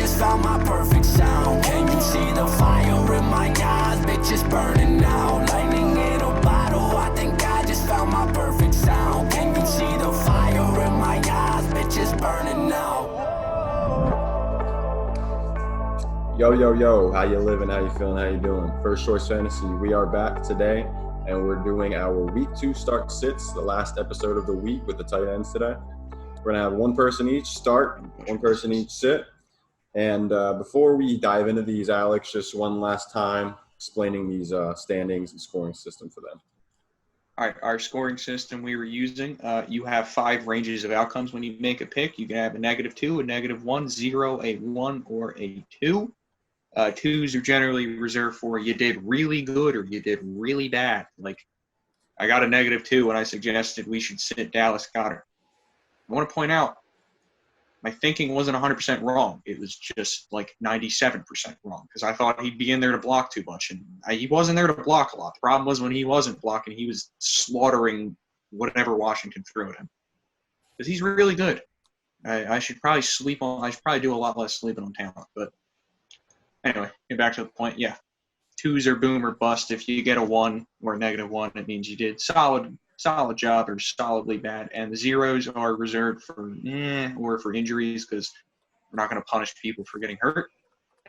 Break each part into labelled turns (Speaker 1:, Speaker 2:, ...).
Speaker 1: just found my perfect sound. Can you see the fire in my eyes? Bitch, it's burning out. Lightning in a bottle. I think I just found my perfect sound. Can you see the fire in my eyes? Bitch, it's burning out.
Speaker 2: Yo, yo, yo, how you living? How you feeling? How you doing? First Choice Fantasy, we are back today, and we're doing our Week 2 start sits, the last episode of the week with the tight ends today. We're going to have one person each start, one person each sit. And before we dive into these, Alex, just one last time explaining these standings and scoring system for them.
Speaker 3: All right, our scoring system we were using, you have 5 ranges of outcomes when you make a pick. You can have a -2, a -1, 0, a 1, or a 2. 2s are generally reserved for you did really good or you did really bad. Like, I got a -2 when I suggested we should sit Dallas Goedert. I want to point out, my thinking wasn't 100% wrong. It was just like 97% wrong because I thought he'd be in there to block too much. And he wasn't there to block a lot. The problem was when he wasn't blocking, he was slaughtering whatever Washington threw at him. Because he's really good. I should probably do a lot less sleeping on talent. But anyway, get back to the point. Yeah, 2s are boom or bust. If you get a 1 or a -1, it means you did solid job or solidly bad. And the 0s are reserved for or for injuries because we're not going to punish people for getting hurt.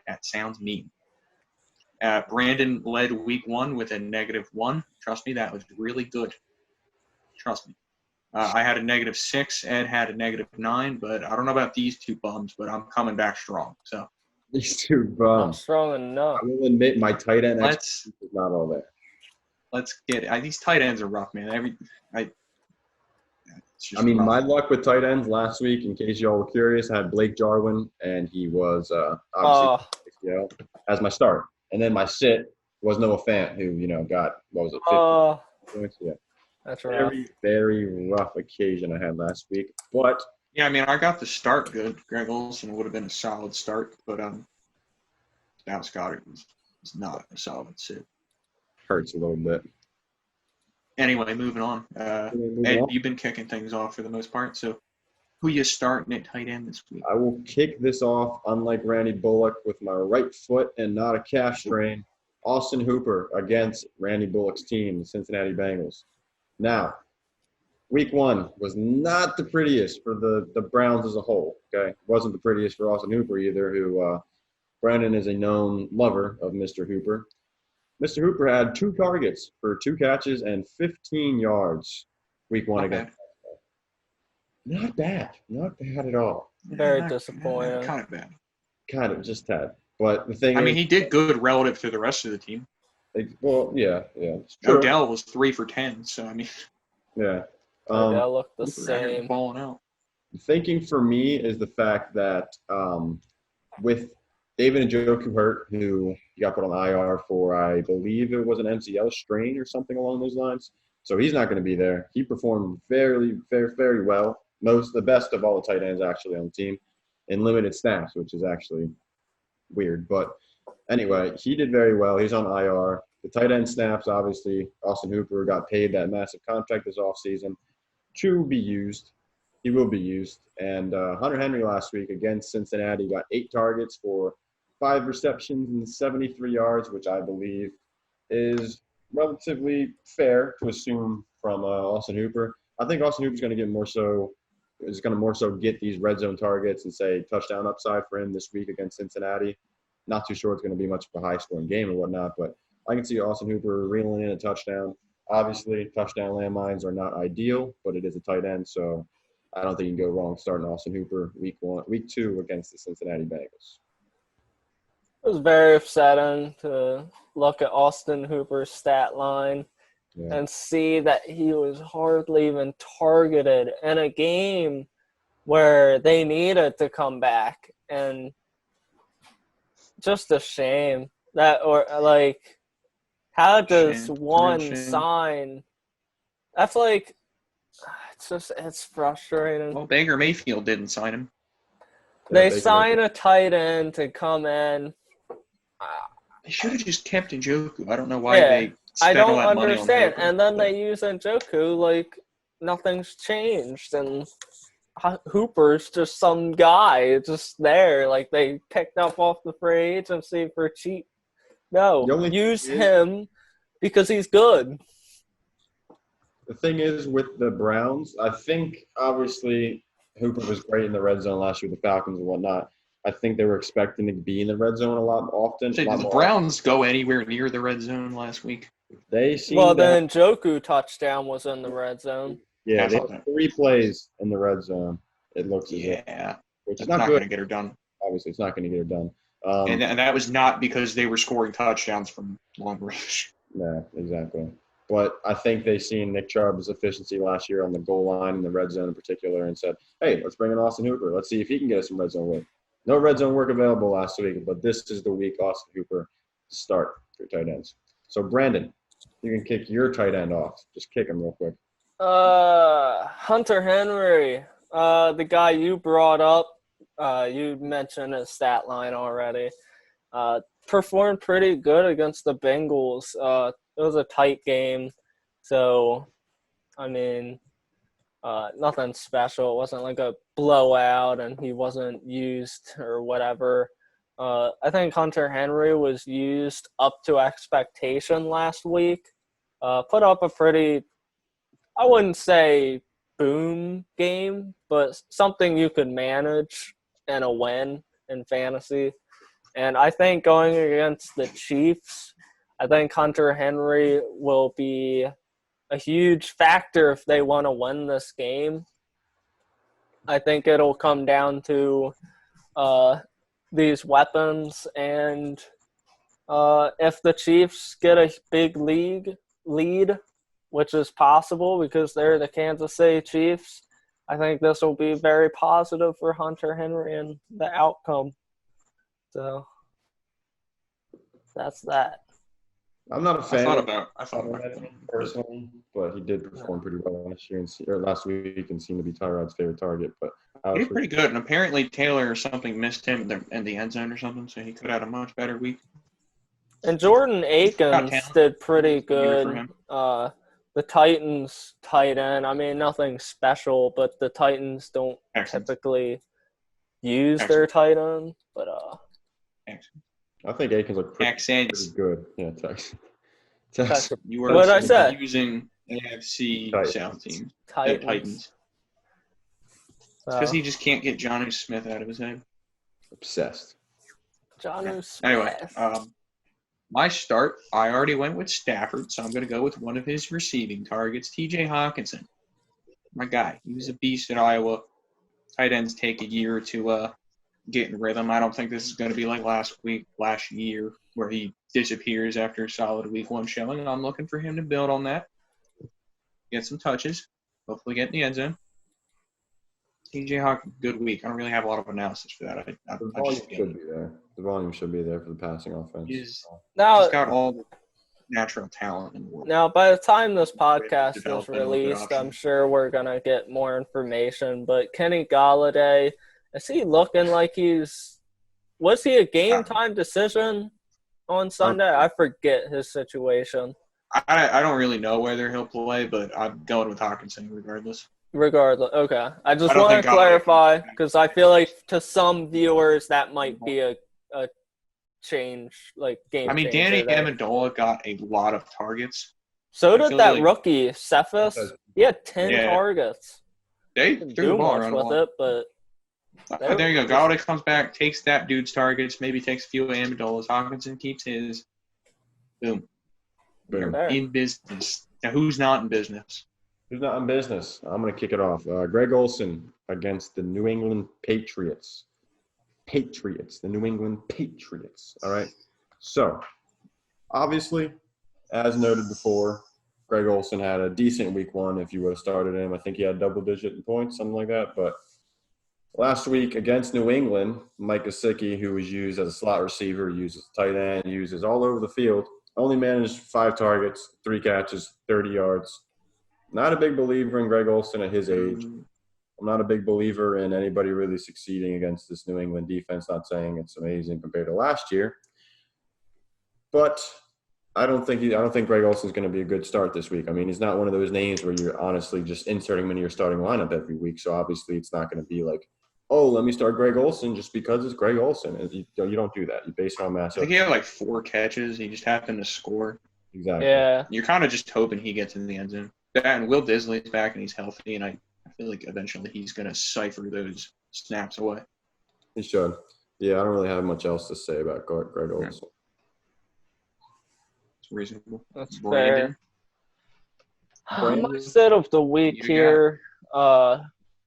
Speaker 3: That sounds mean. Brandon led week 1 with a -1. Trust me, that was really good. Trust me. I had a -6. Ed had a -9. But I don't know about these two bums, but I'm coming back strong. So
Speaker 2: These two
Speaker 4: Not
Speaker 2: bums.
Speaker 4: strong enough.
Speaker 2: I will admit my tight end
Speaker 3: let's
Speaker 2: is not all there.
Speaker 3: let's get it. These tight ends are rough, man. It's just
Speaker 2: I mean,
Speaker 3: rough.
Speaker 2: my luck with tight ends last week, in case y'all were curious, I had Blake Jarwin, and he was obviously as my start. And then my sit was Noah Fant, who, got, 50 points? Yeah.
Speaker 4: That's right.
Speaker 2: Very, very rough occasion I had last week. But
Speaker 3: Yeah, I mean, I got the start good. Greg Olsen would have been a solid start, but Dallas Goedert was not a solid sit.
Speaker 2: hurts a little bit.
Speaker 3: Anyway, moving on. Ed, you've been kicking things off for the most part, so who you starting at tight end this week?
Speaker 2: I will kick this off, unlike Randy Bullock, with my right foot and not a calf strain. Austin Hooper against Randy Bullock's team, the Cincinnati Bengals. Now, week 1 was not the prettiest for the Browns as a whole. Okay, wasn't the prettiest for Austin Hooper either, who Brandon is a known lover of Mr. Hooper. Mr. Hooper had 2 targets for 2 catches and 15 yards week 1 against. Not bad at all.
Speaker 4: Very disappointing.
Speaker 3: Kind of bad.
Speaker 2: Kind of just tad. But the thing
Speaker 3: I mean, he did good relative to the rest of the team.
Speaker 2: yeah. It's true.
Speaker 3: Odell was 3 for 10, so I mean,
Speaker 2: Yeah.
Speaker 4: They look the
Speaker 3: Hooper had him
Speaker 4: same.
Speaker 3: balling out.
Speaker 2: Thinking for me is the fact that with David Njoku hurt, who got put on IR for, I believe it was an MCL strain or something along those lines. So he's not going to be there. He performed very, very, very well. The best of all the tight ends actually on the team in limited snaps, which is actually weird. But anyway, he did very well. He's on IR. The tight end snaps, obviously, Austin Hooper got paid that massive contract this offseason to be used. He will be used. And Hunter Henry last week against Cincinnati got 8 targets for 5 receptions and 73 yards, which I believe is relatively fair to assume from Austin Hooper. I think Austin Hooper is going to more so get these red zone targets and say touchdown upside for him this week against Cincinnati. Not too sure it's going to be much of a high-scoring game or whatnot, but I can see Austin Hooper reeling in a touchdown. Obviously, touchdown landmines are not ideal, but it is a tight end, so I don't think you can go wrong starting Austin Hooper week 2 against the Cincinnati Bengals.
Speaker 4: It was very upsetting to look at Austin Hooper's stat line and see that he was hardly even targeted in a game where they needed to come back. And just a shame that, or like, how does one sign? That's like, it's frustrating.
Speaker 3: Well, Baker Mayfield didn't sign him.
Speaker 4: They sign a tight end to come in.
Speaker 3: They should have just kept Njoku. I don't know why they spent all that money on Hooper.
Speaker 4: And then they use Njoku like nothing's changed. And Hooper's just some guy just there. Like, they picked up off the free agency for cheap. No, use him because he's good.
Speaker 2: The thing is with the Browns, I think obviously Hooper was great in the red zone last year with the Falcons and whatnot. I think they were expecting to be in the red zone a lot often.
Speaker 3: Did the Browns go anywhere near the red zone last week?
Speaker 2: They seemed
Speaker 4: Well, the Njoku touchdown was in the red zone.
Speaker 2: Yeah, they had 3 plays in the red zone. It looks as if, which is not
Speaker 3: going to get her done.
Speaker 2: Obviously, it's not going to get her done.
Speaker 3: And that was not because they were scoring touchdowns from long range.
Speaker 2: No, exactly. But I think they seen Nick Chubb's efficiency last year on the goal line in the red zone in particular and said, hey, let's bring in Austin Hooper. Let's see if he can get us some red zone work. No red zone work available last week, but this is the week Austin Hooper to start for tight ends. So, Brandon, you can kick your tight end off. Just kick him real quick.
Speaker 4: Hunter Henry, the guy you brought up, you mentioned his stat line already. Performed pretty good against the Bengals. It was a tight game, so I mean, nothing special. It wasn't like a blowout, and he wasn't used or whatever. I think Hunter Henry was used up to expectation last week. Put up a pretty, I wouldn't say boom game, but something you could manage and a win in fantasy. And I think going against the Chiefs, I think Hunter Henry will be a huge factor if they want to win this game. I think it'll come down to these weapons, and if the Chiefs get a big lead, which is possible because they're the Kansas City Chiefs, I think this will be very positive for Hunter Henry and the outcome. So that's that.
Speaker 2: I'm not a fan.
Speaker 3: I thought about
Speaker 2: him personally, but he did perform pretty well last week and seemed to be Tyrod's favorite target. But
Speaker 3: he did pretty good, and apparently Taylor or something missed him in the end zone or something, so he could have had a much better week.
Speaker 4: And Jordan Akins did pretty good. The Titans tight end, I mean, nothing special, but the Titans don't typically use their tight end. But
Speaker 2: I think Akins looked pretty good. Yeah, Texas.
Speaker 3: You were
Speaker 4: what did I say?
Speaker 3: Using AFC South team. Titans. Because he just can't get Jonnu Smith out of his head.
Speaker 2: Obsessed.
Speaker 4: Jonnu Smith.
Speaker 3: Anyway, my start, I already went with Stafford, so I'm going to go with one of his receiving targets, T.J. Hawkinson. My guy. He was a beast at Iowa. Tight ends take a year to get in rhythm. I don't think this is going to be like last year, where he disappears after a solid week 1 showing. I'm looking for him to build on that, get some touches, hopefully get in the end zone. T.J. Hawkins, good week. I don't really have a lot of analysis for that.
Speaker 2: The volume should be there. The volume should be there for the passing offense.
Speaker 3: He's got all the natural talent in the world.
Speaker 4: Now, by the time this podcast is released, I'm sure we're going to get more information. But Kenny Golladay, is he looking like was he a game-time decision on Sunday? I forget his situation.
Speaker 3: I don't really know whether he'll play, but I'm going with Hawkinson regardless.
Speaker 4: Okay. I just want to clarify because I feel like to some viewers that might be a change, like game.
Speaker 3: I mean, Danny Amendola got a lot of targets.
Speaker 4: So did that rookie Cephas. He had 10 targets.
Speaker 3: They threw the ball around
Speaker 4: with it, but
Speaker 3: there you go. Golladay comes back, takes that dude's targets, maybe takes a few of Amendola's. Hawkinson keeps his. Boom. In business. Now, who's not in business?
Speaker 2: Who's not in business? I'm going to kick it off. Greg Olsen against the New England Patriots. The New England Patriots. All right. So, obviously, as noted before, Greg Olsen had a decent week 1 if you would have started him. I think he had double-digit in points, something like that. But last week against New England, Mike Gesicki, who was used as a slot receiver, uses tight end, uses all over the field, only managed 5 targets, 3 catches, 30 yards. Not a big believer in Greg Olsen at his age. I'm not a big believer in anybody really succeeding against this New England defense, not saying it's amazing compared to last year. But I don't think Greg Olson's going to be a good start this week. I mean, he's not one of those names where you're honestly just inserting him into your starting lineup every week. So obviously, it's not going to be like, oh, let me start Greg Olson just because it's Greg Olson. You don't do that. You base it on
Speaker 3: I
Speaker 2: matchup.
Speaker 3: think he had like 4 catches. He just happened to score.
Speaker 2: Exactly.
Speaker 4: Yeah.
Speaker 3: You're kind of just hoping he gets in the end zone. And Will Disley's back and he's healthy, and I feel like eventually he's going to cipher those snaps away.
Speaker 2: He should. Yeah, I don't really have much else to say about Greg Olson.
Speaker 3: It's reasonable.
Speaker 4: That's
Speaker 3: Brandon.
Speaker 4: fair. My sit of the week
Speaker 3: You
Speaker 4: here,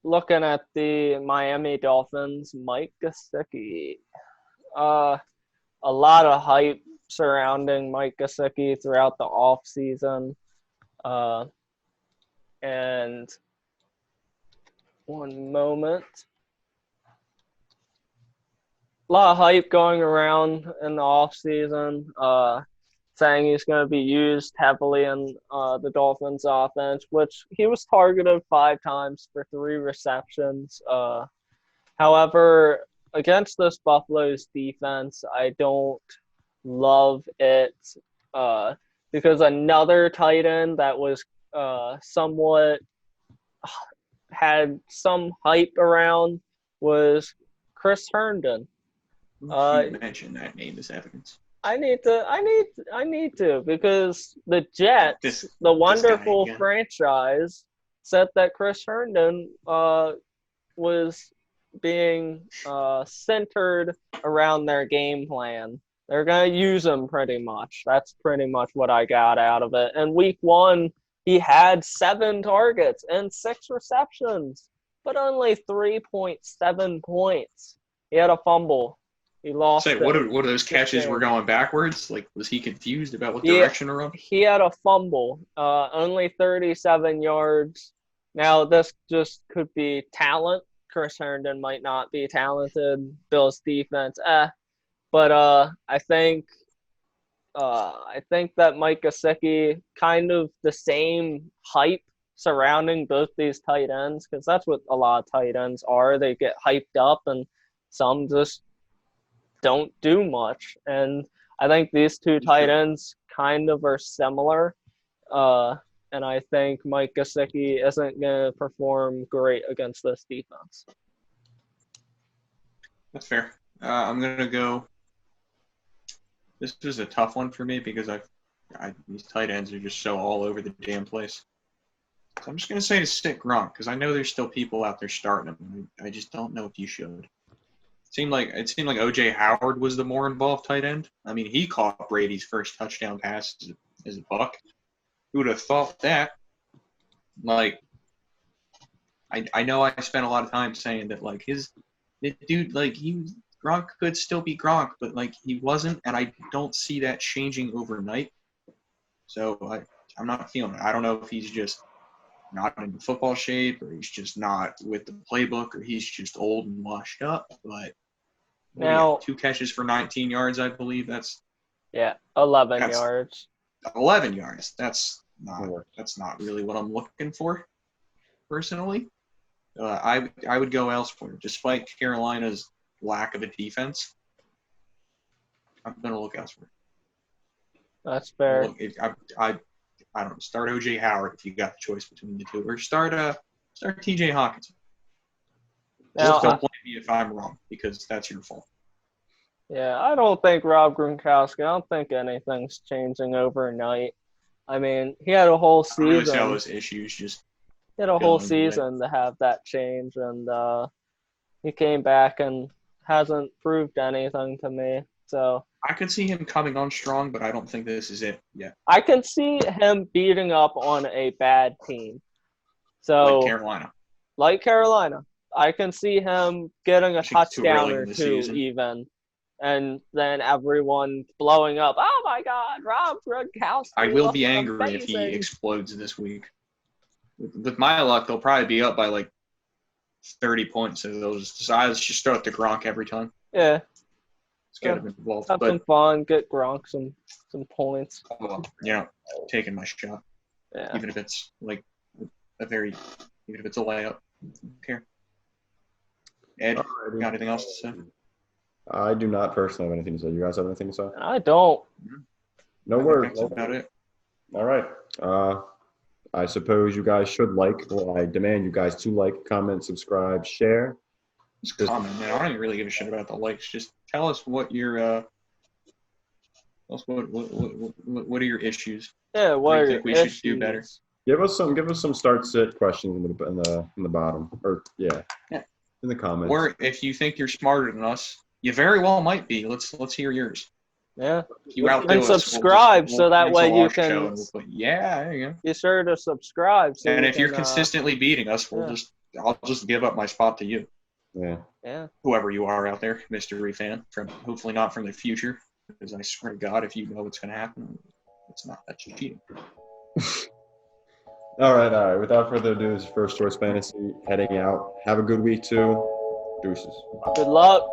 Speaker 4: looking at the Miami Dolphins, Mike Gesicki. A lot of hype surrounding Mike Gesicki throughout the offseason. And one moment. A lot of hype going around in the offseason, saying he's going to be used heavily in the Dolphins offense, which he was targeted 5 times for 3 receptions. However, against this Buffalo's defense, I don't love it because another tight end that was somewhat had some hype around was Chris Herndon.
Speaker 3: You mentioned that name as evidence.
Speaker 4: I need to because the Jets, the wonderful franchise, said that Chris Herndon was being centered around their game plan. They're going to use him pretty much. That's pretty much what I got out of it. And week 1, he had 7 targets and 6 receptions, but only 3.7 points. He had a fumble. He lost.
Speaker 3: What are those catches were going backwards? Like, was he confused about what direction they're on?
Speaker 4: He had a fumble. Only 37 yards. Now, this just could be talent. Chris Herndon might not be talented. Bills defense, But I think that Mike Gesicki, kind of the same hype surrounding both these tight ends, because that's what a lot of tight ends are. They get hyped up, and some just don't do much. And I think these 2 tight ends kind of are similar. And I think Mike Gesicki isn't going to perform great against this defense.
Speaker 3: That's fair. I'm going to go. This is a tough one for me because these tight ends are just so all over the damn place. So I'm just going to say to stick Gronk because I know there's still people out there starting him. I just don't know if you should. It seemed like O.J. Howard was the more involved tight end. I mean, he caught Brady's first touchdown pass as a Buck. Who would have thought that? Like, I know I spent a lot of time saying that, like, Gronk could still be Gronk, but, like, he wasn't, and I don't see that changing overnight. So I'm not feeling it. I don't know if he's just not in football shape or he's just not with the playbook or he's just old and washed up, but now 2 catches for 19 yards, I believe. That's
Speaker 4: 11 yards.
Speaker 3: 11 yards. That's not really what I'm looking for, personally. I would go elsewhere. Despite Carolina's lack of a defense, I'm going to look elsewhere.
Speaker 4: That's fair.
Speaker 3: I don't know. Start O.J. Howard if you got the choice between the 2, or start T.J. Hawkinson. Just don't blame me if I'm wrong, because that's your fault.
Speaker 4: Yeah, I don't think Rob Gronkowski. I don't think anything's changing overnight. I mean, he had a whole season.
Speaker 3: I really see all those issues just.
Speaker 4: He had a whole season to have that change, and he came back and hasn't proved anything to me. So
Speaker 3: I could see him coming on strong, but I don't think this is it yet.
Speaker 4: I can see him beating up on a bad team. So like Carolina. I can see him getting a touchdown or 2 even. And then everyone blowing up. Oh my God, Rob Gronkowski!
Speaker 3: I will be angry if he explodes this week. With my luck, they'll probably be up by like 30 points, so they'll just decide let's just start the Gronk every time.
Speaker 4: Yeah,
Speaker 3: it's got to be involved.
Speaker 4: Have some fun, get Gronk some points.
Speaker 3: Taking my shot.
Speaker 4: Yeah.
Speaker 3: Even if it's like even if it's a layup, I don't care. Ed, got anything else to say?
Speaker 2: I do not personally have anything to say. You guys have anything to say?
Speaker 4: I don't.
Speaker 2: No
Speaker 3: I think
Speaker 2: word.
Speaker 3: that's about it.
Speaker 2: All right. I suppose you guys should like. Well, I demand you guys to like, comment, subscribe, share.
Speaker 3: Just comment, man. I don't even really give a shit about the likes. Just tell us what your what are your issues?
Speaker 4: Yeah,
Speaker 3: What
Speaker 4: what
Speaker 3: do
Speaker 4: are
Speaker 3: you
Speaker 4: your
Speaker 3: think we should do better?
Speaker 4: issues?
Speaker 2: Give us some start sit questions in the bottom, or
Speaker 3: Yeah.
Speaker 2: in the comments.
Speaker 3: Or if you think you're smarter than us, you very well might be. Let's hear yours.
Speaker 4: Yeah.
Speaker 3: If you outdo
Speaker 4: And
Speaker 3: us, we'll
Speaker 4: subscribe so that way
Speaker 3: cancel
Speaker 4: you
Speaker 3: our show
Speaker 4: can.
Speaker 3: and we'll put, yeah, there you go.
Speaker 4: Be sure to subscribe. So
Speaker 3: And
Speaker 4: you
Speaker 3: if you're
Speaker 4: can,
Speaker 3: consistently beating us, I'll just give up my spot to you.
Speaker 2: Yeah.
Speaker 4: Yeah.
Speaker 3: Whoever you are out there, mystery fan, from hopefully not from the future, because I swear to God, if you know what's going to happen, it's not. That's cheating.
Speaker 2: All right. Without further ado, this is First Choice Fantasy heading out. Have a good week too. Deuces.
Speaker 4: Good luck.